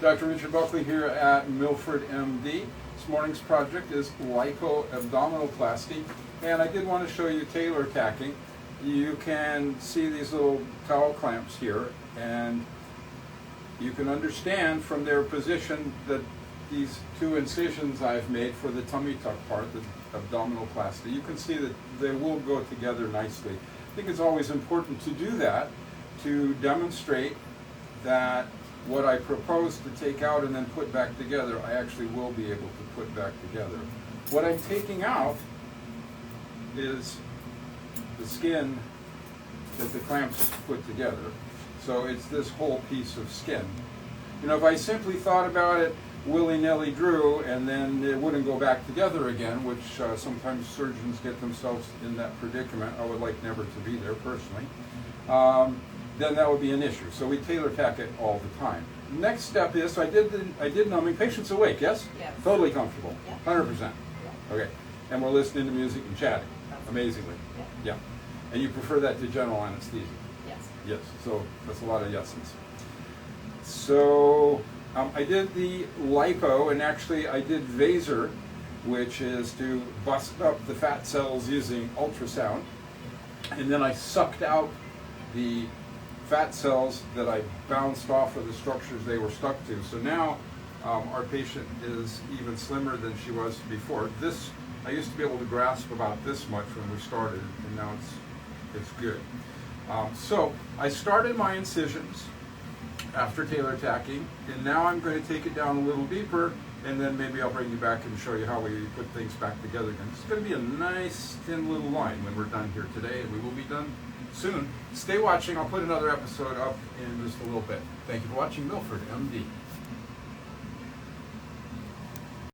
Dr. Richard Buckley here at MilfordMD. This morning's project is Liposuction Abdominoplasty, and I did want to show you tailor tacking. You can see these little towel clamps here, and you can understand from their position that these two incisions I've made for the tummy tuck part, the abdominoplasty, you can see that they will go together nicely. I think it's always important to do that to demonstrate that what I propose to take out and then put back together, I actually will be able to put back together. What I'm taking out is the skin that the clamps put together. So it's this whole piece of skin. You know, if I simply thought about it willy-nilly drew and then it wouldn't go back together again, which sometimes surgeons get themselves in that predicament, I would like never to be there personally, then that would be an issue. So we tailor tack it all the time. Next step is, so I did numbing. Patient's awake, yes? Yes. Totally comfortable? Yeah. 100%? Yeah. Okay. And we're listening to music and chatting, amazingly? Yeah. And you prefer that to general anesthesia? Yes. Yes. So that's a lot of yeses. So I did the lipo, and actually I did Vaser, which is to bust up the fat cells using ultrasound. And then I sucked out the fat cells that I bounced off of the structures they were stuck to. So now our patient is even slimmer than she was before. This, I used to be able to grasp about this much when we started, and now it's good. So I started my incisions after tailor tacking, and now I'm going to take it down a little deeper, and then maybe I'll bring you back and show you how we put things back together again. It's going to be a nice thin little line when we're done here today, and we will be done soon. Stay watching. I'll put another episode up in just a little bit. Thank you for watching MilfordMD.